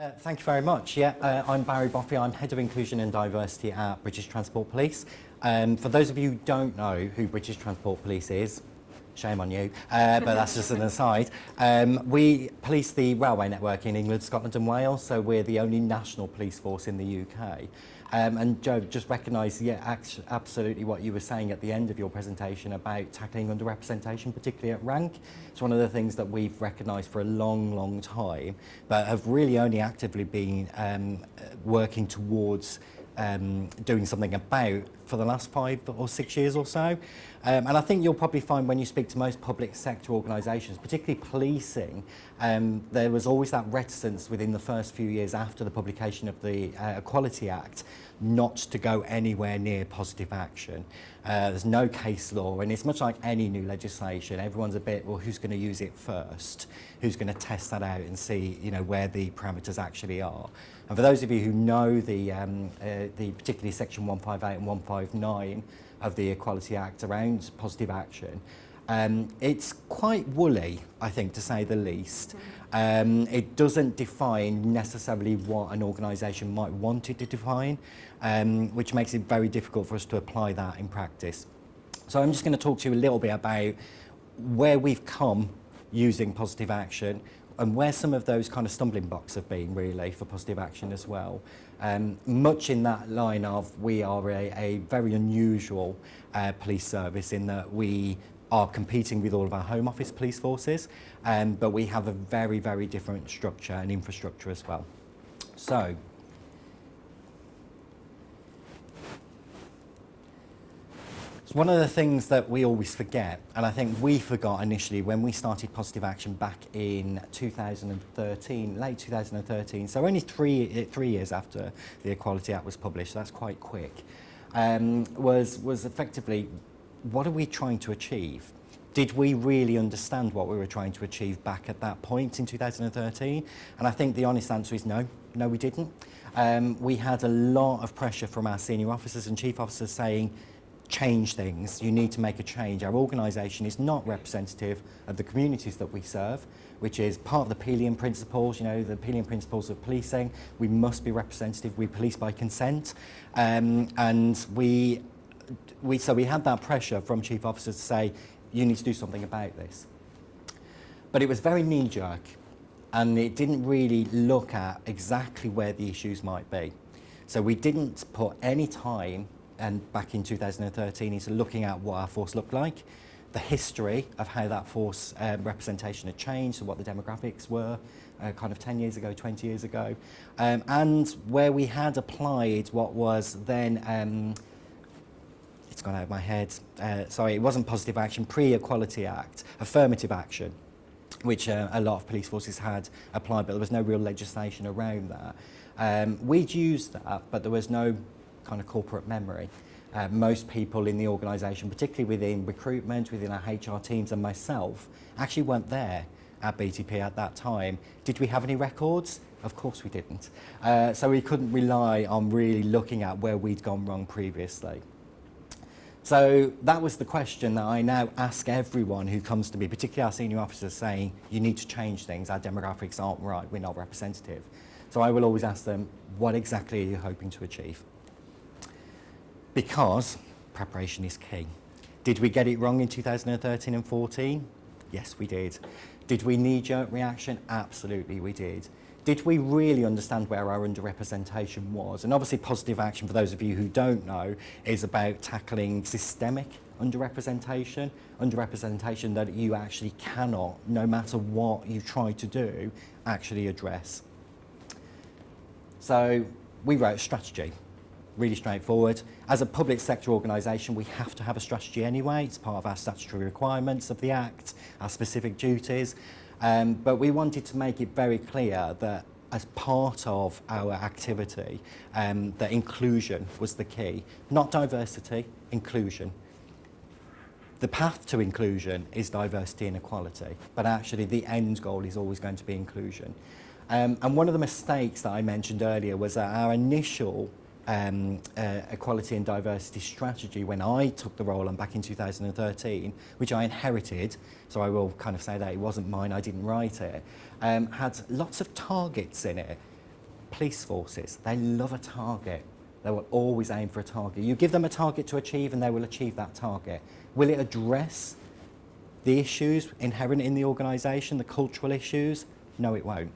Thank you very much. Yeah, I'm Barry Boffy. I'm Head of Inclusion and Diversity at British Transport Police. For those of you who don't know who British Transport Police is, shame on you, but that's just an aside. We police the railway network in England, Scotland and Wales, so we're the only national police force in the UK. And Joe, just recognise, absolutely what you were saying at the end of your presentation about tackling underrepresentation, particularly at rank. It's one of the things that we've recognised for a long, long time, but have really only actively been working towards doing something about for the last 5 or 6 years or so. And I think you'll probably find when you speak to most public sector organisations, particularly policing, there was always that reticence within the first few years after the publication of the Equality Act not to go anywhere near positive action. There's no case law, and it's much like any new legislation. Everyone's a bit, well, who's going to use it first? Who's going to test that out and see, where the parameters actually are? And for those of you who know the particularly Section 158 and 159 of the Equality Act around positive action, it's quite woolly, I think, to say the least. It doesn't define necessarily what an organisation might want it to define, which makes it very difficult for us to apply that in practice. So I'm just going to talk to you a little bit about where we've come using positive action and where some of those kind of stumbling blocks have been really for positive action as well. Much in that line of we are a very unusual police service in that we are competing with all of our Home Office police forces, but we have a very, very different structure and infrastructure as well. So, it's one of the things that we always forget, and I think we forgot initially when we started positive action back in 2013, late 2013, so only three years after the Equality Act was published, so that's quite quick, was effectively, what are we trying to achieve? Did we really understand what we were trying to achieve back at that point in 2013? And I think the honest answer is no, we didn't. We had a lot of pressure from our senior officers and chief officers saying, change things, you need to make a change. Our organisation is not representative of the communities that we serve, which is part of the Pelian principles, the Pelian principles of policing. We must be representative, we police by consent. And so we had that pressure from chief officers to say, you need to do something about this. But it was very knee-jerk, and it didn't really look at exactly where the issues might be. So we didn't put any time, and back in 2013, into looking at what our force looked like, the history of how that force representation had changed, and what the demographics were, kind of 10 years ago, 20 years ago, and where we had applied what was then it's gone out of my head. Sorry, it wasn't positive action, Pre-Equality Act, affirmative action, which a lot of police forces had applied, but there was no real legislation around that. We'd used that, but there was no kind of corporate memory. Most people in the organisation, particularly within recruitment, within our HR teams and myself, actually weren't there at BTP at that time. Did we have any records? Of course we didn't. So we couldn't rely on really looking at where we'd gone wrong previously. So that was the question that I now ask everyone who comes to me, particularly our senior officers, saying, you need to change things, our demographics aren't right, we're not representative. So I will always ask them, what exactly are you hoping to achieve? Because preparation is key. Did we get it wrong in 2013 and 14? Yes, we did. Did we knee-jerk reaction? Absolutely, we did. Did we really understand where our underrepresentation was? And obviously positive action, for those of you who don't know, is about tackling systemic underrepresentation that you actually cannot, no matter what you try to do, actually address. So we wrote a strategy, really straightforward. As a public sector organisation, we have to have a strategy anyway. It's part of our statutory requirements of the Act, our specific duties. But we wanted to make it very clear that as part of our activity, that inclusion was the key. Not diversity, inclusion. The path to inclusion is diversity and equality, but actually the end goal is always going to be inclusion. And one of the mistakes that I mentioned earlier was that our initial equality and diversity strategy when I took the role on back in 2013, which I inherited, so I will kind of say that it wasn't mine, I didn't write it, had lots of targets in it, police forces, they love a target. They will always aim for a target. You give them a target to achieve and they will achieve that target. Will it address the issues inherent in the organisation, the cultural issues? No, it won't.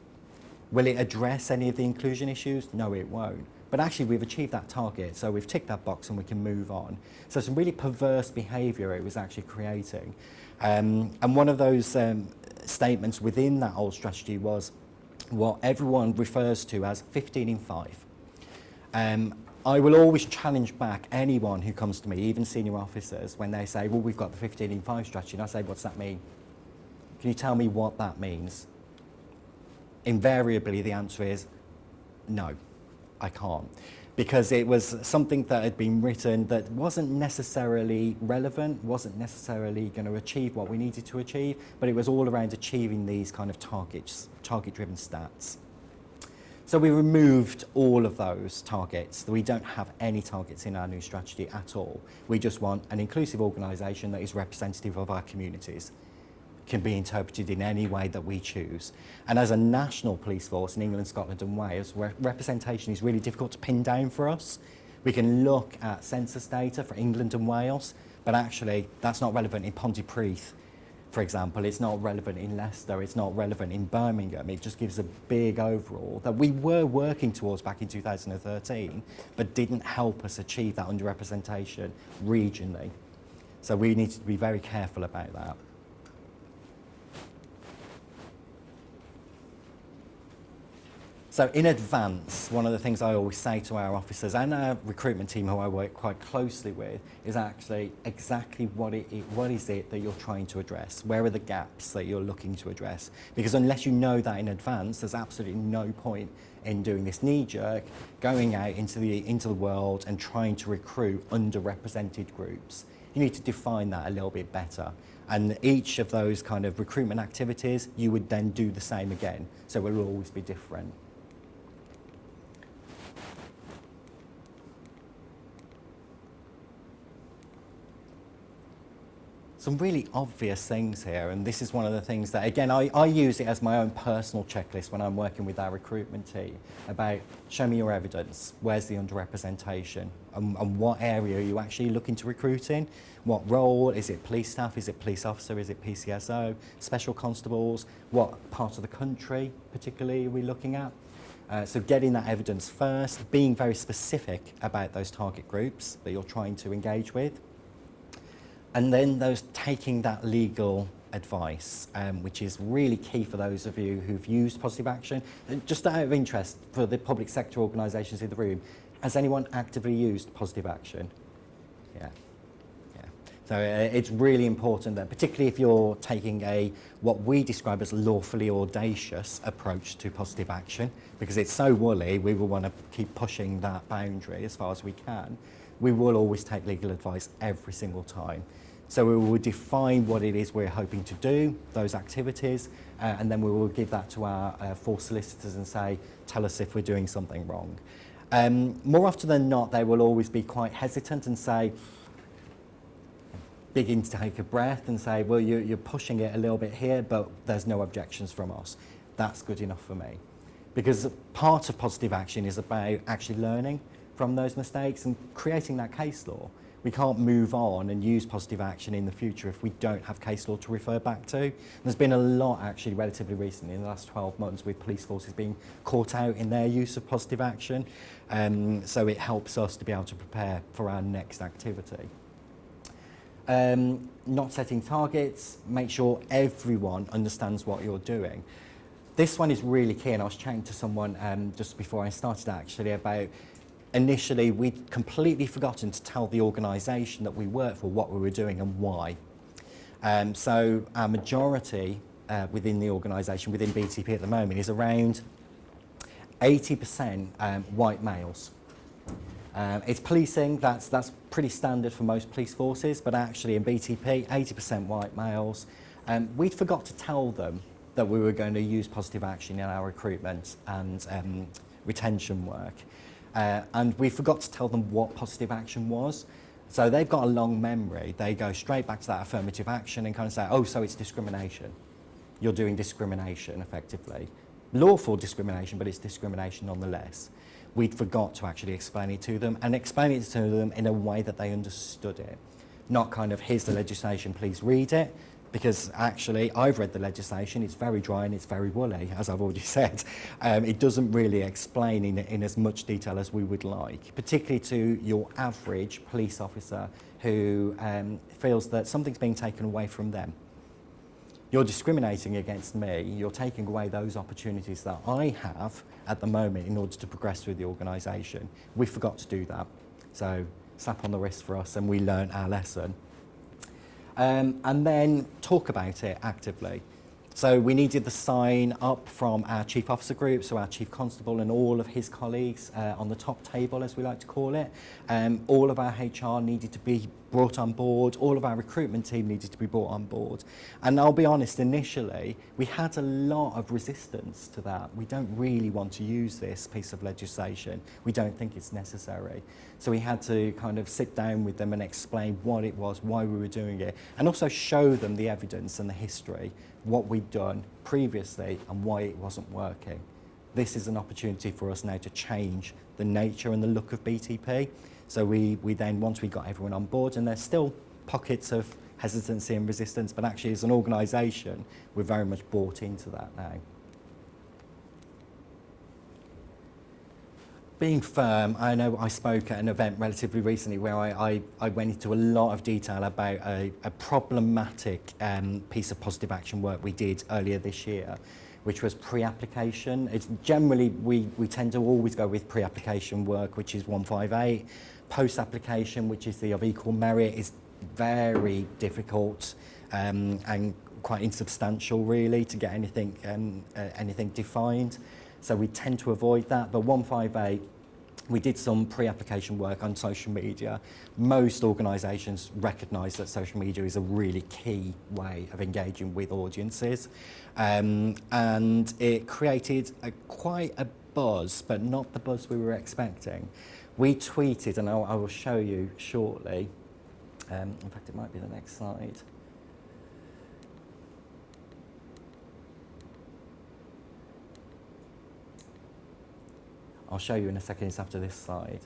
Will it address any of the inclusion issues? No, it won't. But actually, we've achieved that target, so we've ticked that box and we can move on. So some really perverse behaviour it was actually creating. And one of those statements within that old strategy was what everyone refers to as 15 in 5. I will always challenge back anyone who comes to me, even senior officers, when they say, well, we've got the 15 in 5 strategy, and I say, what's that mean? Can you tell me what that means? Invariably, the answer is no, I can't. Because it was something that had been written that wasn't necessarily relevant, wasn't necessarily going to achieve what we needed to achieve, but it was all around achieving these kind of targets, target-driven stats. So we removed all of those targets. We don't have any targets in our new strategy at all. We just want an inclusive organisation that is representative of our communities, can be interpreted in any way that we choose. And as a national police force in England, Scotland and Wales, representation is really difficult to pin down for us. We can look at census data for England and Wales, but actually that's not relevant in Pontypridd, for example. It's not relevant in Leicester, it's not relevant in Birmingham. It just gives a big overall that we were working towards back in 2013, but didn't help us achieve that underrepresentation regionally. So we need to be very careful about that. So in advance, one of the things I always say to our officers and our recruitment team who I work quite closely with is actually exactly what is it that you're trying to address? Where are the gaps that you're looking to address? Because unless you know that in advance, there's absolutely no point in doing this knee-jerk, going out into the world and trying to recruit underrepresented groups. You need to define that a little bit better. And each of those kind of recruitment activities, you would then do the same again. So it will always be different. Some really obvious things here, and this is one of the things that, again, I use it as my own personal checklist when I'm working with our recruitment team about show me your evidence, where's the underrepresentation, and what area are you actually looking to recruit in, what role, is it police staff, is it police officer, is it PCSO, special constables, what part of the country particularly are we looking at? So getting that evidence first, being very specific about those target groups that you're trying to engage with. And then taking that legal advice, which is really key for those of you who've used positive action. Just out of interest, for the public sector organisations in the room, has anyone actively used positive action? Yeah. So it's really important that, particularly if you're taking what we describe as lawfully audacious approach to positive action, because it's so woolly, we will want to keep pushing that boundary as far as we can. We will always take legal advice every single time. So we will define what it is we're hoping to do, those activities, and then we will give that to our force solicitors and say, tell us if we're doing something wrong. More often than not, they will always be quite hesitant and say, begin to take a breath and say, well, you're pushing it a little bit here, but there's no objections from us. That's good enough for me. Because part of positive action is about actually learning from those mistakes and creating that case law. We can't move on and use positive action in the future if we don't have case law to refer back to. There's been a lot actually relatively recently in the last 12 months with police forces being caught out in their use of positive action. So it helps us to be able to prepare for our next activity. Not setting targets, make sure everyone understands what you're doing. This one is really key, and I was chatting to someone just before I started actually about initially we'd completely forgotten to tell the organisation that we work for what we were doing and why. So our majority within the organisation, within BTP at the moment, is around 80% white males. It's policing, that's pretty standard for most police forces, but actually in BTP, 80% white males. We'd forgot to tell them that we were going to use positive action in our recruitment and retention work. And we forgot to tell them what positive action was. So they've got a long memory. They go straight back to that affirmative action and kind of say, oh, so it's discrimination. You're doing discrimination effectively. lawful discrimination, but it's discrimination nonetheless. We'd forgot to actually explain it to them and explain it to them in a way that they understood it. Not kind of, here's the legislation, please read it, because actually I've read the legislation, it's very dry and it's very woolly, as I've already said. It doesn't really explain in as much detail as we would like, particularly to your average police officer who feels that something's being taken away from them. You're discriminating against me, you're taking away those opportunities that I have at the moment in order to progress through the organisation. We forgot to do that. So slap on the wrist for us, and we learned our lesson. And then talk about it actively. So we needed the sign up from our chief officer group, so our chief constable and all of his colleagues on the top table, as we like to call it. All of our HR needed to be brought on board, all of our recruitment team needed to be brought on board. And I'll be honest, initially, we had a lot of resistance to that. We don't really want to use this piece of legislation. We don't think it's necessary. So we had to kind of sit down with them and explain what it was, why we were doing it, and also show them the evidence and the history, what we'd done previously and why it wasn't working. This is an opportunity for us now to change the nature and the look of BTP. So we then, once we got everyone on board, and there's still pockets of hesitancy and resistance, but actually as an organisation, we're very much bought into that now. Being firm, I know I spoke at an event relatively recently where I went into a lot of detail about a problematic piece of positive action work we did earlier this year, which was pre-application. It's generally, we tend to always go with pre-application work, which is 158. Post-application, which is the of equal merit, is very difficult and quite insubstantial really to get anything defined. So we tend to avoid that, but 158, we did some pre-application work on social media. Most organisations recognise that social media is a really key way of engaging with audiences. And it created quite a buzz, but not the buzz we were expecting. We tweeted, and I will show you shortly. In fact, it might be the next slide. I'll show you in a second, it's after this slide.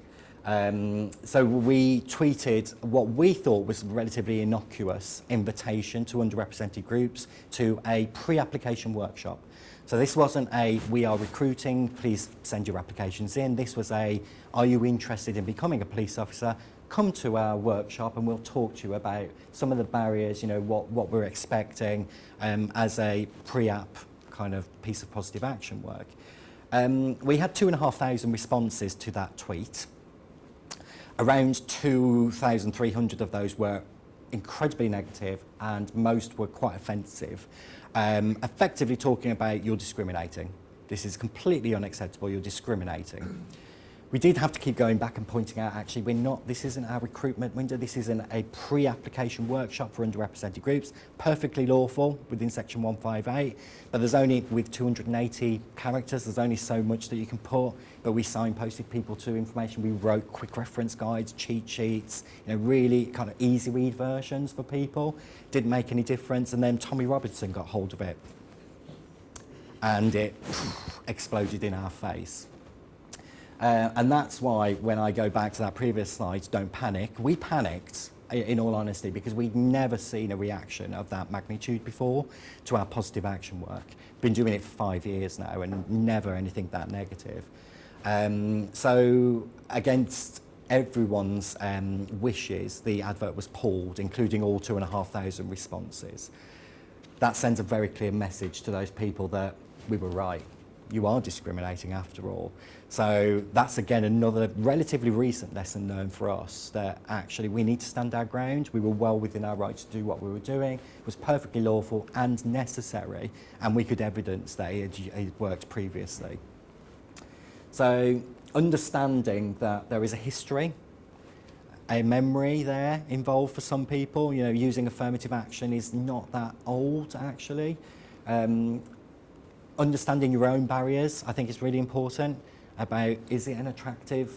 So we tweeted what we thought was a relatively innocuous invitation to underrepresented groups to a pre-application workshop. So this wasn't a, we are recruiting, please send your applications in. This was a, are you interested in becoming a police officer? Come to our workshop and we'll talk to you about some of the barriers, you know, what we're expecting as a pre-app kind of piece of positive action work. We had 2,500 responses to that tweet. Around 2,300 of those were incredibly negative and most were quite offensive, effectively talking about you're discriminating. This is completely unacceptable, you're discriminating. We did have to keep going back and pointing out, actually, we're not, this isn't our recruitment window, this isn't a pre-application workshop for underrepresented groups, perfectly lawful within section 158, but there's only, with 280 characters, there's only so much that you can put, but we signposted people to information, we wrote quick reference guides, cheat sheets, you know, really kind of easy read versions for people, didn't make any difference, and then Tommy Robertson got hold of it, and it exploded in our face. And that's why when I go back to that previous slide, don't panic. We panicked, in all honesty, because we'd never seen a reaction of that magnitude before to our positive action work. Been doing it for 5 years now and never anything that negative. So against everyone's wishes, the advert was pulled, including all 2,500 responses. That sends a very clear message to those people that we were right. You are discriminating after all. So that's again another relatively recent lesson learned for us, that actually we need to stand our ground. We were well within our right to do what we were doing. It was perfectly lawful and necessary, and we could evidence that it worked previously. So understanding that there is a history, a memory there involved for some people. You know, using affirmative action is not that old actually. Understanding your own barriers, I think, is really important about, is it an attractive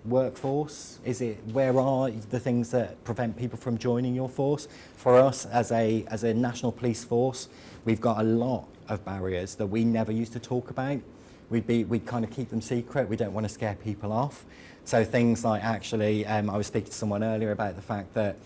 workforce? Is it, where are the things that prevent people from joining your force? For us, as a national police force, we've got a lot of barriers that we never used to talk about. We'd kind of keep them secret. We don't want to scare people off. So things like, actually, I was speaking to someone earlier about the fact that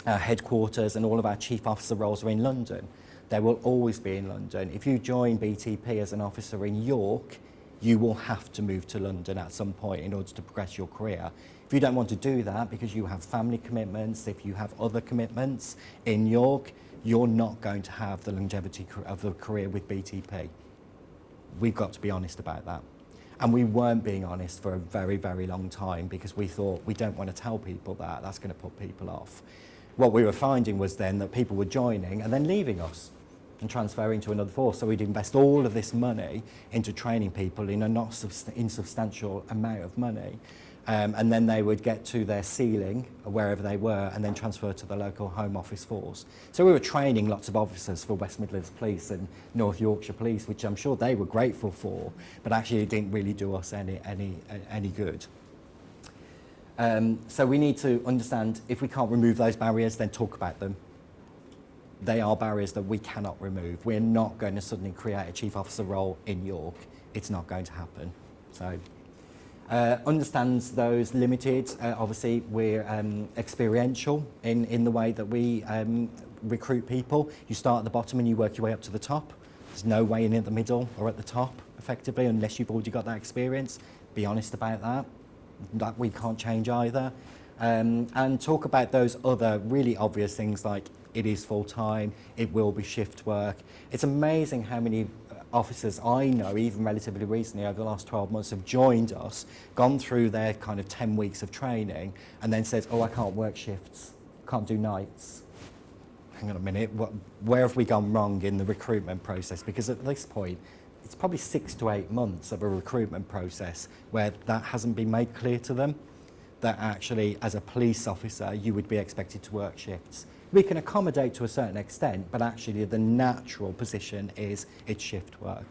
our headquarters and all of our chief officer roles are in London. They will always be in London. If you join BTP as an officer in York, you will have to move to London at some point in order to progress your career. If you don't want to do that because you have family commitments, if you have other commitments in York, you're not going to have the longevity of the career with BTP. We've got to be honest about that. And we weren't being honest for a very, very long time because we thought we don't want to tell people that. That's going to put people off. What we were finding was then that people were joining and then leaving us and transferring to another force. So we'd invest all of this money into training people in a not insubstantial amount of money. And then they would get to their ceiling, wherever they were, and then transfer to the local Home Office force. So we were training lots of officers for West Midlands Police and North Yorkshire Police, which I'm sure they were grateful for, but actually it didn't really do us any good. So we need to understand, if we can't remove those barriers, then talk about them. They are barriers that we cannot remove. We're not going to suddenly create a chief officer role in York. It's not going to happen. So. Understands those limited. Obviously, we're experiential in the way that we recruit people. You start at the bottom and you work your way up to the top. There's no way in at the middle or at the top, effectively, unless you've already got that experience. Be honest about that. That we can't change either. And talk about those other really obvious things like it is full-time, it will be shift work. It's amazing how many officers I know, even relatively recently, over the last 12 months, have joined us, gone through their kind of 10 weeks of training, and then says, oh, I can't work shifts, can't do nights. Hang on a minute, where have we gone wrong in the recruitment process? Because at this point, it's probably 6 to 8 months of a recruitment process where that hasn't been made clear to them, that actually, as a police officer, you would be expected to work shifts. We can accommodate to a certain extent, but actually the natural position is it's shift work.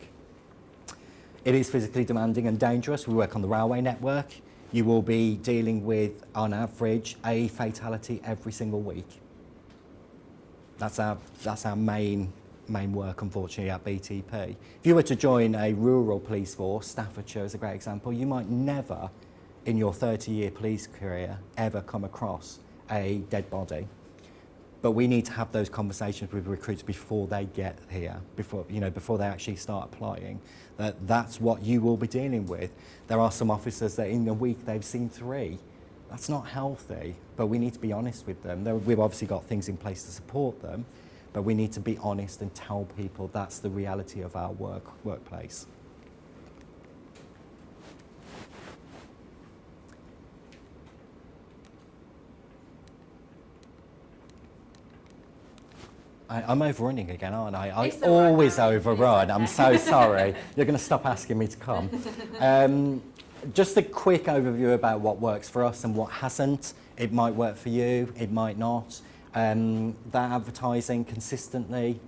It is physically demanding and dangerous. We work on the railway network. You will be dealing with, on average, a fatality every single week. That's our main work, unfortunately, at BTP. If you were to join a rural police force, Staffordshire is a great example, you might never, in your 30-year police career, ever come across a dead body. But we need to have those conversations with recruits before they get here, before they actually start applying. That's what you will be dealing with. There are some officers that in a week they've seen 3. That's not healthy, but we need to be honest with them. We've obviously got things in place to support them, but we need to be honest and tell people that's the reality of our workplace. I'm overrunning again, aren't I? I always overrun. I'm so sorry. You're going to stop asking me to come. Just a quick overview about what works for us and what hasn't. It might work for you, it might not. That advertising consistently,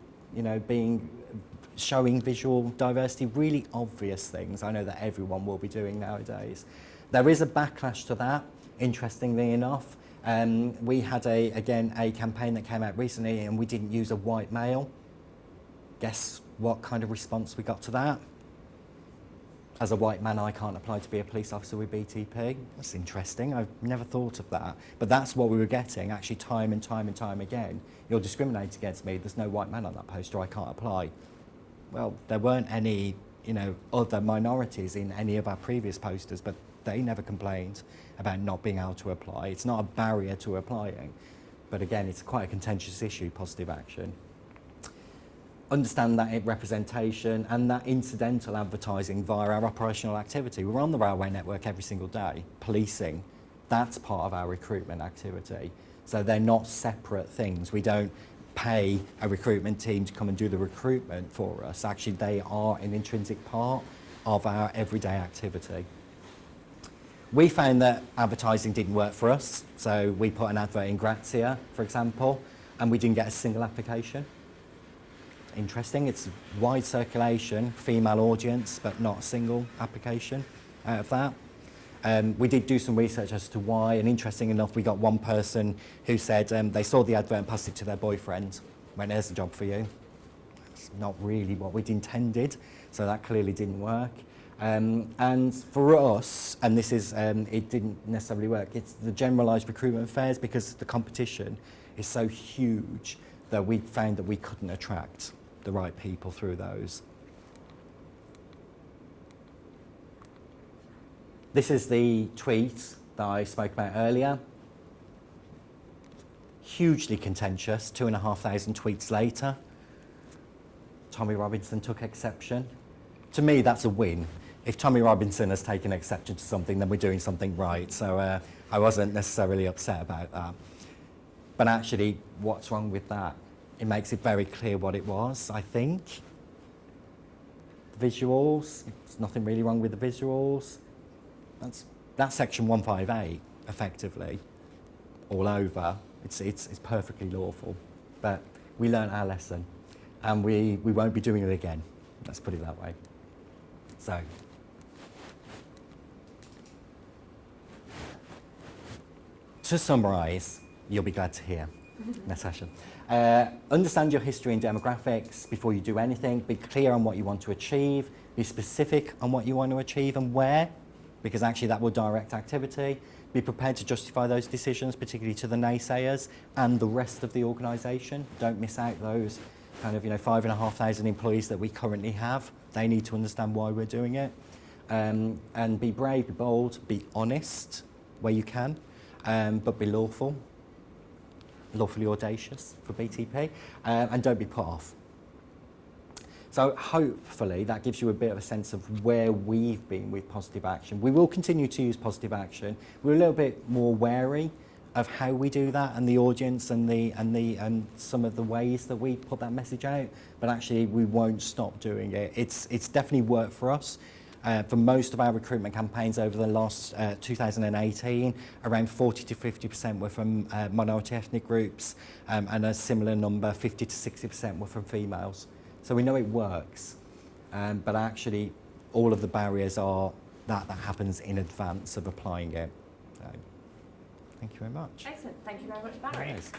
showing visual diversity, really obvious things I know that everyone will be doing nowadays. There is a backlash to that, interestingly enough. We had a campaign that came out recently and we didn't use a white male. Guess what kind of response we got to that? As a white man, I can't apply to be a police officer with BTP. That's interesting. I've never thought of that. But that's what we were getting, actually, time and time again. You're discriminating against me. There's no white man on that poster. I can't apply. Well, there weren't any, other minorities in any of our previous posters, but they never complained about not being able to apply. It's not a barrier to applying. But again, it's quite a contentious issue, positive action. Understand that representation and that incidental advertising via our operational activity. We're on the railway network every single day, policing. That's part of our recruitment activity. So they're not separate things. We don't pay a recruitment team to come and do the recruitment for us. Actually, they are an intrinsic part of our everyday activity. We found that advertising didn't work for us, so we put an advert in Grazia, for example, and we didn't get a single application. Interesting, it's wide circulation, female audience, but not a single application out of that. We did do some research as to why, and interesting enough, we got one person who said they saw the advert and passed it to their boyfriend. Went, there's a job for you. It's not really what we'd intended, so that clearly didn't work. And for us, and this is, it didn't necessarily work, it's the generalised recruitment fairs, because the competition is so huge that we found that we couldn't attract the right people through those. This is the tweet that I spoke about earlier. Hugely contentious, 2,500 tweets later. Tommy Robinson took exception. To me, that's a win. If Tommy Robinson has taken exception to something, then we're doing something right. So I wasn't necessarily upset about that. But actually, what's wrong with that? It makes it very clear what it was, I think. Visuals, there's nothing really wrong with the visuals. That's section 158, effectively, all over. It's perfectly lawful. But we learned our lesson, and we won't be doing it again. Let's put it that way. So, to summarise, you'll be glad to hear, Natasha. Understand your history and demographics before you do anything. Be clear on what you want to achieve. Be specific on what you want to achieve and where, because actually that will direct activity. Be prepared to justify those decisions, particularly to the naysayers and the rest of the organisation. Don't miss out those kind of 5,500 employees that we currently have. They need to understand why we're doing it. And be brave, be bold, be honest where you can, but be lawful. Lawfully audacious for BTP, and don't be put off. So hopefully that gives you a bit of a sense of where we've been with positive action. We will continue to use positive action. We're a little bit more wary of how we do that and the audience and some of the ways that we put that message out, but actually we won't stop doing it. It's definitely worked for us. For most of our recruitment campaigns over the last 2018, around 40 to 50% were from minority ethnic groups, and a similar number, 50 to 60%, were from females. So we know it works, but actually all of the barriers are that happens in advance of applying it. So, thank you very much. Excellent. Thank you very much, Barry. Nice.